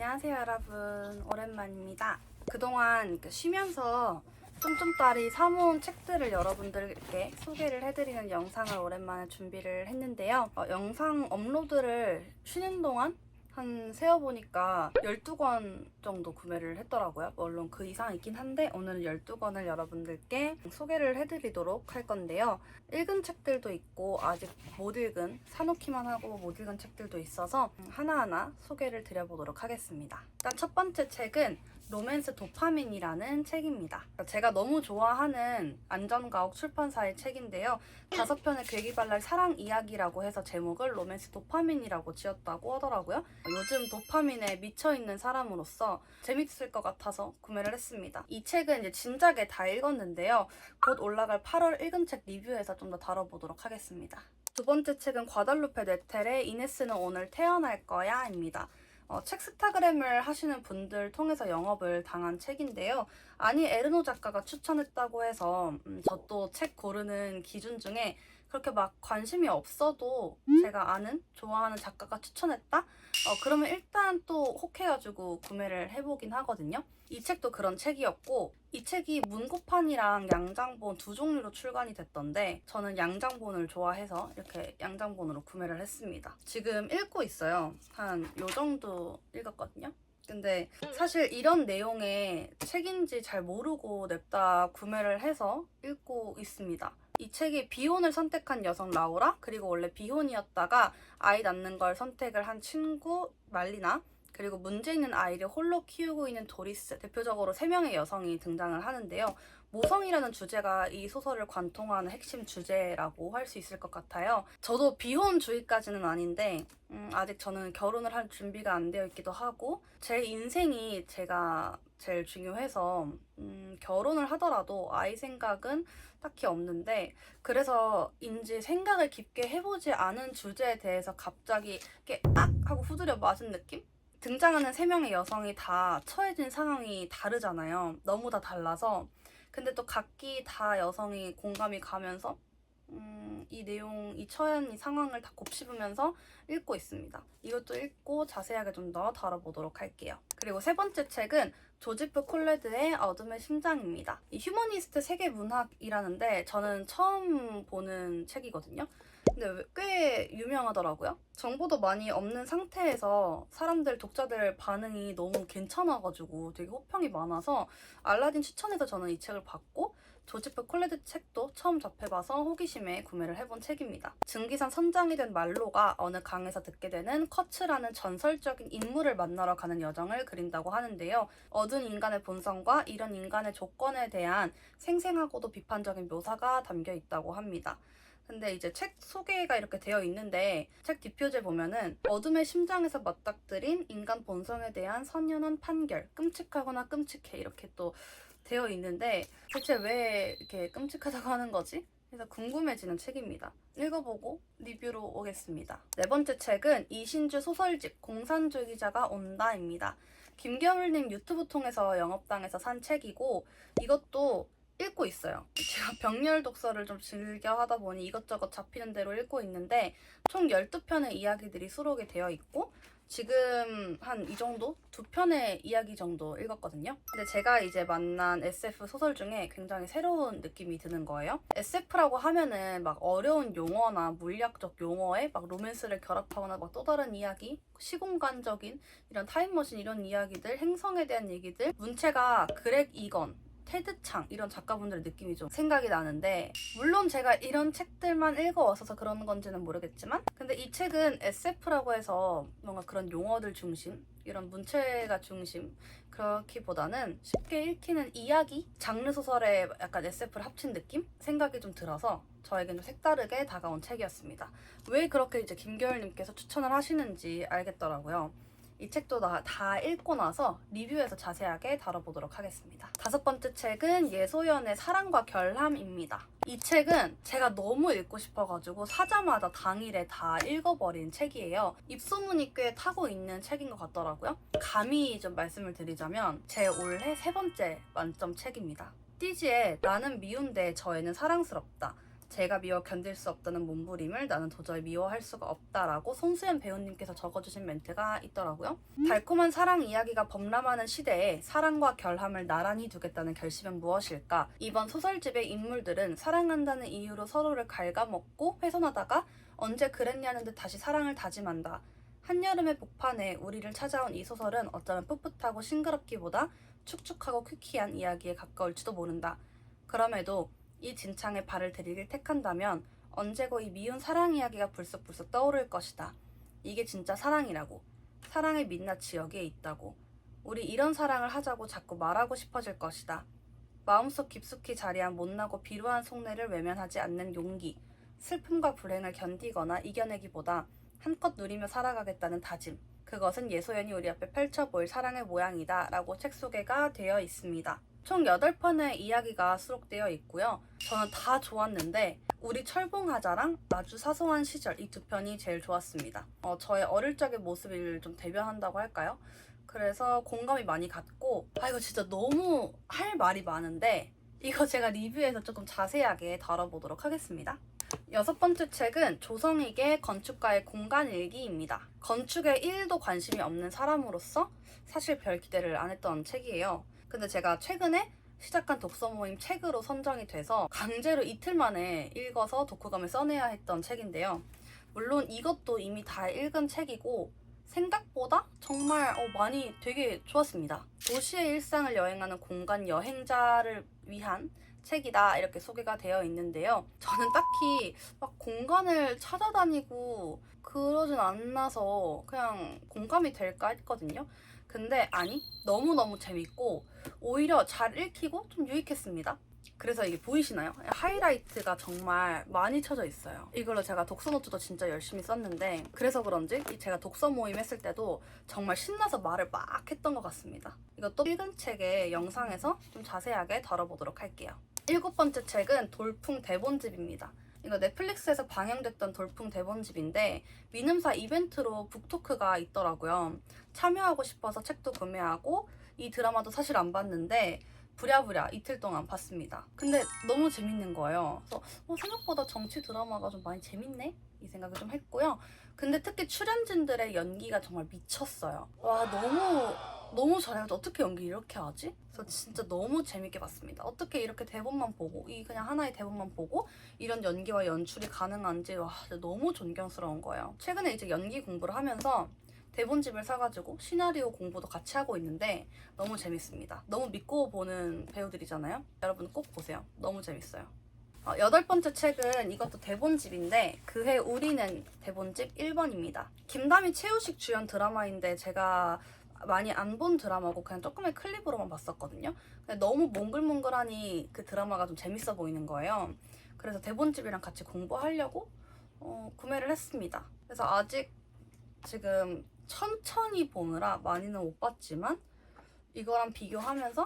안녕하세요 여러분, 오랜만입니다. 그동안 쉬면서 쫌쫌따리 사모은 책들을 여러분들께 소개를 해드리는 영상을 오랜만에 준비를 했는데요. 영상 업로드를 쉬는 동안 한 세어보니까 12권 정도 구매를 했더라고요. 물론 그 이상 있긴 한데 오늘은 12권을 여러분들께 소개를 해드리도록 할 건데요. 읽은 책들도 있고 아직 못 읽은, 사놓기만 하고 못 읽은 책들도 있어서 하나하나 소개를 드려보도록 하겠습니다. 일단 첫 번째 책은 로맨스 도파민이라는 책입니다. 제가 너무 좋아하는 안전가옥 출판사의 책인데요. 5편의 괴기발랄 사랑 이야기라고 해서 제목을 로맨스 도파민이라고 지었다고 하더라고요. 요즘 도파민에 미쳐있는 사람으로서 재밌을 것 같아서 구매를 했습니다. 이 책은 이제 진작에 다 읽었는데요. 곧 올라갈 8월 읽은 책 리뷰에서 좀 더 다뤄보도록 하겠습니다. 두 번째 책은 과달루페 네텔의 이네스는 오늘 태어날 거야 입니다. 책스타그램을 하시는 분들 통해서 영업을 당한 책인데요. 아니 에르노 작가가 추천했다고 해서 저 또 책 고르는 기준 중에 그렇게 막 관심이 없어도 제가 아는, 좋아하는 작가가 추천했다? 그러면 일단 또 혹해가지고 구매를 해보긴 하거든요. 이 책도 그런 책이었고, 이 책이 문고판이랑 양장본 두 종류로 출간이 됐던데 저는 양장본을 좋아해서 이렇게 양장본으로 구매를 했습니다. 지금 읽고 있어요. 한 요 정도 읽었거든요. 근데 사실 이런 내용의 책인지 잘 모르고 냅다 구매를 해서 읽고 있습니다. 이 책이 비혼을 선택한 여성 라우라, 그리고 원래 비혼이었다가 아이 낳는 걸 선택을 한 친구 말리나, 그리고 문제 있는 아이를 홀로 키우고 있는 도리스, 대표적으로 3명의 여성이 등장을 하는데요. 모성이라는 주제가 이 소설을 관통하는 핵심 주제라고 할 수 있을 것 같아요. 저도 비혼주의까지는 아닌데 아직 저는 결혼을 할 준비가 안 되어 있기도 하고, 제 인생이 제가 제일 중요해서 결혼을 하더라도 아이 생각은 딱히 없는데, 그래서인지 생각을 깊게 해보지 않은 주제에 대해서 갑자기 이렇게 악 하고 후드려 맞은 느낌? 등장하는 3명의 여성이 다 처해진 상황이 다르잖아요. 너무 다 달라서. 근데 또 각기 다 여성이 공감이 가면서 이 내용, 이 처한 이 상황을 다 곱씹으면서 읽고 있습니다. 이것도 읽고 자세하게 좀 더 다뤄보도록 할게요. 그리고 세 번째 책은 조지프 콜레드의 어둠의 심장입니다. 이 휴머니스트 세계문학이라는데 저는 처음 보는 책이거든요. 근데 꽤 유명하더라고요. 정보도 많이 없는 상태에서 사람들, 독자들 반응이 너무 괜찮아가지고 되게 호평이 많아서 알라딘 추천해서 저는 이 책을 봤고, 조지프 콜레드 책도 처음 접해봐서 호기심에 구매를 해본 책입니다. 증기산 선장이 된 말로가 어느 강에서 듣게 되는 커츠라는 전설적인 인물을 만나러 가는 여정을 그린다고 하는데요. 어두운 인간의 본성과 이런 인간의 조건에 대한 생생하고도 비판적인 묘사가 담겨 있다고 합니다. 근데 이제 책 소개가 이렇게 되어 있는데 책 뒷표지에 보면은 어둠의 심장에서 맞닥뜨린 인간 본성에 대한 선연한 판결, 끔찍하거나 끔찍해 이렇게 또 되어 있는데 대체 왜 이렇게 끔찍하다고 하는 거지? 그래서 궁금해지는 책입니다. 읽어보고 리뷰로 오겠습니다. 네 번째 책은 이신주 소설집 공산주의자가 온다입니다. 김겨울님 유튜브 통해서 영업당해서 산 책이고, 이것도 읽고 있어요. 제가 병렬 독서를 좀 즐겨 하다 보니 이것저것 잡히는 대로 읽고 있는데 총 12편의 이야기들이 수록이 되어 있고, 지금 한 이 정도? 2편의 이야기 정도 읽었거든요. 근데 제가 이제 만난 SF 소설 중에 굉장히 새로운 느낌이 드는 거예요. SF라고 하면은 막 어려운 용어나 물리학적 용어에 막 로맨스를 결합하거나 막 또 다른 이야기, 시공간적인 이런 타임머신 이런 이야기들, 행성에 대한 얘기들, 문체가 그렉 이건, 테드 창 이런 작가분들의 느낌이 좀 생각이 나는데, 물론 제가 이런 책들만 읽어왔어서 그런 건지는 모르겠지만, 근데 이 책은 SF라고 해서 뭔가 그런 용어들 중심, 이런 문체가 중심, 그렇기보다는 쉽게 읽히는 이야기? 장르 소설에 약간 SF를 합친 느낌? 생각이 좀 들어서 저에게는 색다르게 다가온 책이었습니다. 왜 그렇게 이제 김겨울님께서 추천을 하시는지 알겠더라고요. 이 책도 다 읽고 나서 리뷰에서 자세하게 다뤄보도록 하겠습니다. 5번째 책은 예소연의 사랑과 결함입니다. 이 책은 제가 너무 읽고 싶어가지고 사자마자 당일에 다 읽어버린 책이에요. 입소문이 꽤 타고 있는 책인 것 같더라고요. 감히 좀 말씀을 드리자면 제 올해 3번째 만점 책입니다. 띠지의 나는 미운데 저 애는 사랑스럽다. 제가 미워 견딜 수 없다는 몸부림을 나는 도저히 미워할 수가 없다라고 손수연 배우님께서 적어주신 멘트가 있더라고요. 달콤한 사랑 이야기가 범람하는 시대에 사랑과 결함을 나란히 두겠다는 결심은 무엇일까? 이번 소설집의 인물들은 사랑한다는 이유로 서로를 갉아먹고 훼손하다가 언제 그랬냐는 듯 다시 사랑을 다짐한다. 한여름의 복판에 우리를 찾아온 이 소설은 어쩌면 풋풋하고 싱그럽기보다 축축하고 퀴퀴한 이야기에 가까울지도 모른다. 그럼에도 이 진창에 발을 들이길 택한다면 언제고 이 미운 사랑 이야기가 불쑥불쑥 떠오를 것이다. 이게 진짜 사랑이라고. 사랑의 민낯이 여기에 있다고. 우리 이런 사랑을 하자고 자꾸 말하고 싶어질 것이다. 마음속 깊숙이 자리한 못나고 비루한 속내를 외면하지 않는 용기. 슬픔과 불행을 견디거나 이겨내기보다 한껏 누리며 살아가겠다는 다짐. 그것은 예소연이 우리 앞에 펼쳐 보일 사랑의 모양이다 라고 책 소개가 되어 있습니다. 총 8편의 이야기가 수록되어 있고요. 저는 다 좋았는데 우리 철봉하자랑 아주 사소한 시절 이 2편이 제일 좋았습니다. 저의 어릴 적의 모습을 좀 대변한다고 할까요? 그래서 공감이 많이 갔고 이거 진짜 너무 할 말이 많은데 이거 제가 리뷰에서 조금 자세하게 다뤄보도록 하겠습니다. 6번째 책은 조성익의 건축가의 공간일기입니다. 건축에 1도 관심이 없는 사람으로서 사실 별 기대를 안 했던 책이에요. 근데 제가 최근에 시작한 독서 모임 책으로 선정이 돼서 강제로 이틀 만에 읽어서 독후감을 써내야 했던 책인데요. 물론 이것도 이미 다 읽은 책이고 생각보다 정말 많이 되게 좋았습니다. 도시의 일상을 여행하는 공간 여행자를 위한 책이다 이렇게 소개가 되어 있는데요. 저는 딱히 막 공간을 찾아다니고 그러진 않아서 그냥 공감이 될까 했거든요. 근데 아니, 너무너무 재밌고 오히려 잘 읽히고 좀 유익했습니다. 그래서 이게 보이시나요? 하이라이트가 정말 많이 쳐져 있어요. 이걸로 제가 독서노트도 진짜 열심히 썼는데 그래서 그런지 제가 독서 모임 했을 때도 정말 신나서 말을 막 했던 것 같습니다. 이것도 읽은 책의 영상에서 좀 자세하게 다뤄보도록 할게요. 7번째 책은 돌풍 대본집입니다. 이거 넷플릭스에서 방영됐던 돌풍 대본집인데 민음사 이벤트로 북토크가 있더라고요. 참여하고 싶어서 책도 구매하고 이 드라마도 사실 안 봤는데 부랴부랴 이틀 동안 봤습니다. 근데 너무 재밌는 거예요. 그래서 생각보다 정치 드라마가 좀 많이 재밌네? 이 생각을 좀 했고요. 근데 특히 출연진들의 연기가 정말 미쳤어요. 와, 너무 잘해서 어떻게 연기 이렇게 하지? 그래서 진짜 너무 재밌게 봤습니다. 어떻게 이렇게 대본만 보고 이 그냥 하나의 대본만 보고 이런 연기와 연출이 가능한지 와, 너무 존경스러운 거예요. 최근에 이제 연기 공부를 하면서 대본집을 사가지고 시나리오 공부도 같이 하고 있는데 너무 재밌습니다. 너무 믿고 보는 배우들이잖아요. 여러분 꼭 보세요. 너무 재밌어요. 8번째 책은 이것도 대본집인데 그해 우리는 대본집 1번입니다. 김다미 최우식 주연 드라마인데 제가 많이 안 본 드라마고 그냥 조금의 클립으로만 봤었거든요. 근데 너무 몽글몽글하니 그 드라마가 좀 재밌어 보이는 거예요. 그래서 대본집이랑 같이 공부하려고 구매를 했습니다. 그래서 아직 지금 천천히 보느라 많이는 못 봤지만 이거랑 비교하면서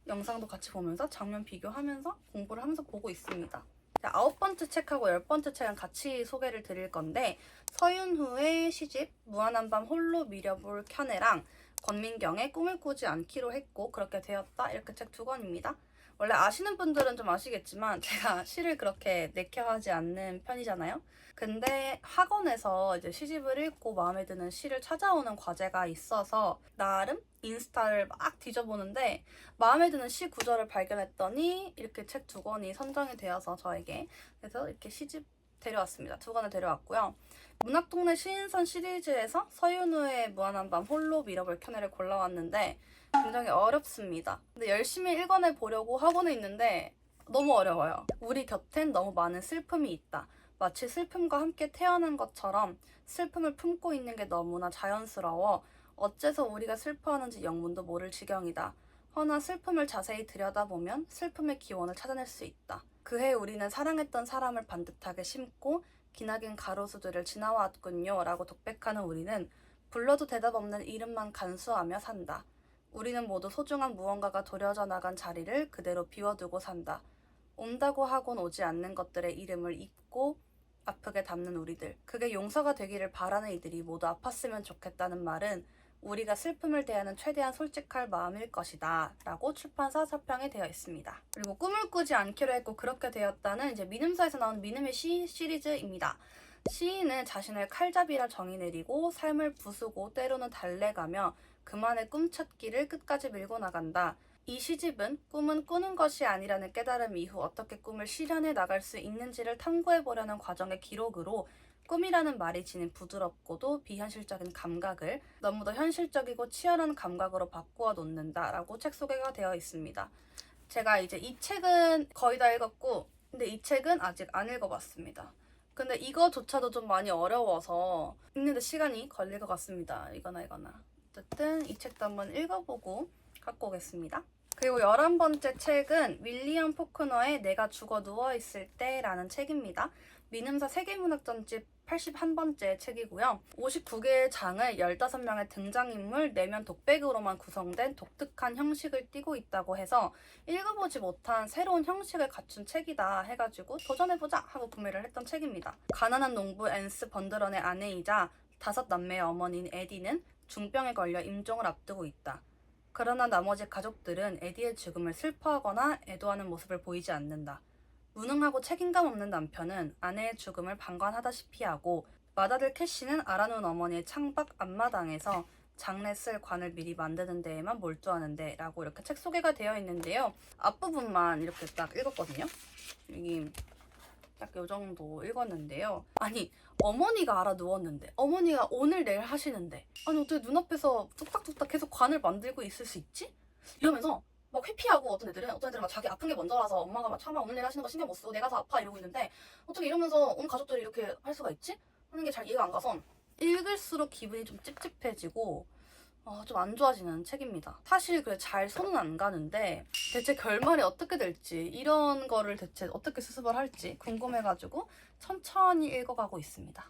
영상도 같이 보면서 장면 비교하면서 공부를 하면서 보고 있습니다. 9번째 책하고 10번째 책은 같이 소개를 드릴 건데 서윤후의 시집 무한한 밤 홀로 미려볼 켜네랑 권민경의 꿈을 꾸지 않기로 했고 그렇게 되었다 이렇게 책 2권입니다. 원래 아시는 분들은 좀 아시겠지만 제가 시를 그렇게 내켜하지 않는 편이잖아요. 근데 학원에서 이제 시집을 읽고 마음에 드는 시를 찾아오는 과제가 있어서 나름 인스타를 막 뒤져보는데 마음에 드는 시 구절을 발견했더니 이렇게 책 2권이 선정이 되어서 저에게 그래서 이렇게 시집 데려왔습니다. 2권을 데려왔고요. 문학동네 시인선 시리즈에서 서윤우의 무한한 밤 홀로 미러볼 켜네를 골라왔는데 굉장히 어렵습니다. 근데 열심히 읽어내 보려고 하고는 있는데 너무 어려워요. 우리 곁엔 너무 많은 슬픔이 있다. 마치 슬픔과 함께 태어난 것처럼 슬픔을 품고 있는 게 너무나 자연스러워 어째서 우리가 슬퍼하는지 영문도 모를 지경이다. 허나 슬픔을 자세히 들여다보면 슬픔의 기원을 찾아낼 수 있다. 그해 우리는 사랑했던 사람을 반듯하게 심고 기나긴 가로수들을 지나왔군요 라고 독백하는 우리는 불러도 대답 없는 이름만 간수하며 산다. 우리는 모두 소중한 무언가가 도려져 나간 자리를 그대로 비워두고 산다. 온다고 하곤 오지 않는 것들의 이름을 잊고 아프게 담는 우리들. 그게 용서가 되기를 바라는 이들이 모두 아팠으면 좋겠다는 말은 우리가 슬픔을 대하는 최대한 솔직할 마음일 것이다 라고 출판사 서평에 되어 있습니다. 그리고 꿈을 꾸지 않기로 했고 그렇게 되었다는 이제 민음사에서 나온 민음의 시 시리즈입니다. 시인은 자신을 칼잡이라 정의 내리고 삶을 부수고 때로는 달래가며 그만의 꿈찾기를 끝까지 밀고 나간다. 이 시집은 꿈은 꾸는 것이 아니라는 깨달음 이후 어떻게 꿈을 실현해 나갈 수 있는지를 탐구해보려는 과정의 기록으로 꿈이라는 말이 지닌 부드럽고도 비현실적인 감각을 너무도 현실적이고 치열한 감각으로 바꾸어 놓는다라고 책 소개가 되어 있습니다. 제가 이제 이 책은 거의 다 읽었고 근데 이 책은 아직 안 읽어봤습니다. 근데 이거조차도 좀 많이 어려워서 읽는데 시간이 걸릴 것 같습니다. 이거나. 어쨌든 이 책도 한번 읽어보고 갖고 오겠습니다. 그리고 11번째 책은 윌리엄 포크너의 내가 죽어 누워있을 때라는 책입니다. 민음사 세계문학전집 81번째 책이고요. 59개의 장을 15명의 등장인물 내면 독백으로만 구성된 독특한 형식을 띠고 있다고 해서 읽어보지 못한 새로운 형식을 갖춘 책이다 해가지고 도전해보자 하고 구매를 했던 책입니다. 가난한 농부 앤스 번드런의 아내이자 5남매의 어머니인 에디는 중병에 걸려 임종을 앞두고 있다. 그러나 나머지 가족들은 에디의 죽음을 슬퍼하거나 애도하는 모습을 보이지 않는다. 무능하고 책임감 없는 남편은 아내의 죽음을 방관하다시피 하고 맏아들 캐시는 알아놓은 어머니의 창밖 앞마당에서 장례 쓸 관을 미리 만드는 데에만 몰두하는데 라고 이렇게 책 소개가 되어 있는데요. 앞부분만 이렇게 딱 읽었거든요. 여기 딱 요 정도 읽었는데요. 아니 어머니가 알아 누웠는데 어머니가 오늘 내일 하시는데 아니 어떻게 눈앞에서 뚝딱뚝딱 계속 관을 만들고 있을 수 있지? 이러면서 막 회피하고 어떤 애들은 막 자기 아픈 게 먼저라서 엄마가 막 참아 오늘 내일 하시는 거 신경 못 쓰고 내가 더 아파 이러고 있는데 어떻게 이러면서 온 가족들이 이렇게 할 수가 있지? 하는 게 잘 이해가 안 가서 읽을수록 기분이 좀 찝찝해지고 좀 안 좋아지는 책입니다. 사실 그래 잘 손은 안 가는데 대체 결말이 어떻게 될지 이런 거를 대체 어떻게 수습을 할지 궁금해가지고 천천히 읽어가고 있습니다.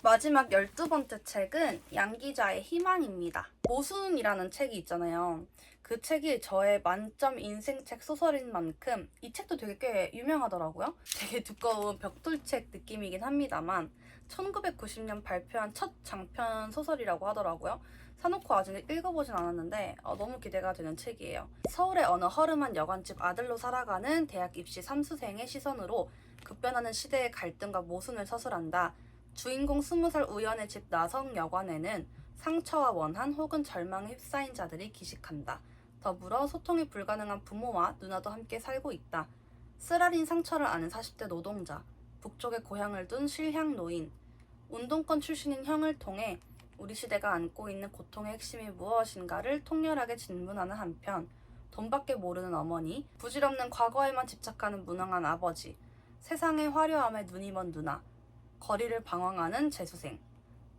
마지막 12번째 책은 양 기자의 희망입니다. 모순이라는 책이 있잖아요. 그 책이 저의 만점 인생책 소설인 만큼 이 책도 되게 꽤 유명하더라고요. 되게 두꺼운 벽돌책 느낌이긴 합니다만 1990년 발표한 첫 장편 소설이라고 하더라고요. 사놓고 아직 읽어보진 않았는데 너무 기대가 되는 책이에요. 서울의 어느 허름한 여관집 아들로 살아가는 대학 입시 3수생의 시선으로 급변하는 시대의 갈등과 모순을 서술한다. 주인공 20살 우연의 집 나성 여관에는 상처와 원한 혹은 절망에 휩싸인 자들이 기식한다. 더불어 소통이 불가능한 부모와 누나도 함께 살고 있다. 쓰라린 상처를 아는 40대 노동자, 북쪽에 고향을 둔 실향 노인, 운동권 출신인 형을 통해 우리 시대가 안고 있는 고통의 핵심이 무엇인가를 통렬하게 질문하는 한편 돈밖에 모르는 어머니, 부질없는 과거에만 집착하는 무능한 아버지, 세상의 화려함에 눈이 먼 누나, 거리를 방황하는 재수생,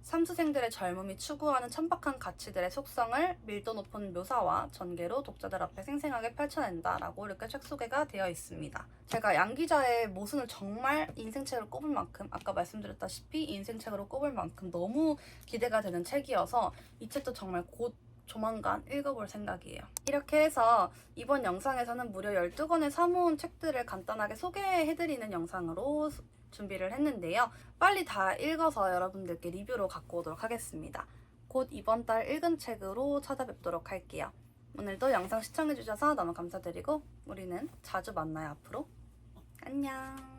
삼수생들의 젊음이 추구하는 천박한 가치들의 속성을 밀도 높은 묘사와 전개로 독자들 앞에 생생하게 펼쳐낸다라고 이렇게 책 소개가 되어 있습니다. 제가 양 기자의 모순을 정말 인생책으로 꼽을 만큼 아까 말씀드렸다시피 인생책으로 꼽을 만큼 너무 기대가 되는 책이어서 이 책도 정말 곧 조만간 읽어볼 생각이에요. 이렇게 해서 이번 영상에서는 무려 12권의 사모은 책들을 간단하게 소개해드리는 영상으로 준비를 했는데요. 빨리 다 읽어서 여러분들께 리뷰로 갖고 오도록 하겠습니다. 곧 이번 달 읽은 책으로 찾아뵙도록 할게요. 오늘도 영상 시청해주셔서 너무 감사드리고 우리는 자주 만나요 앞으로. 안녕.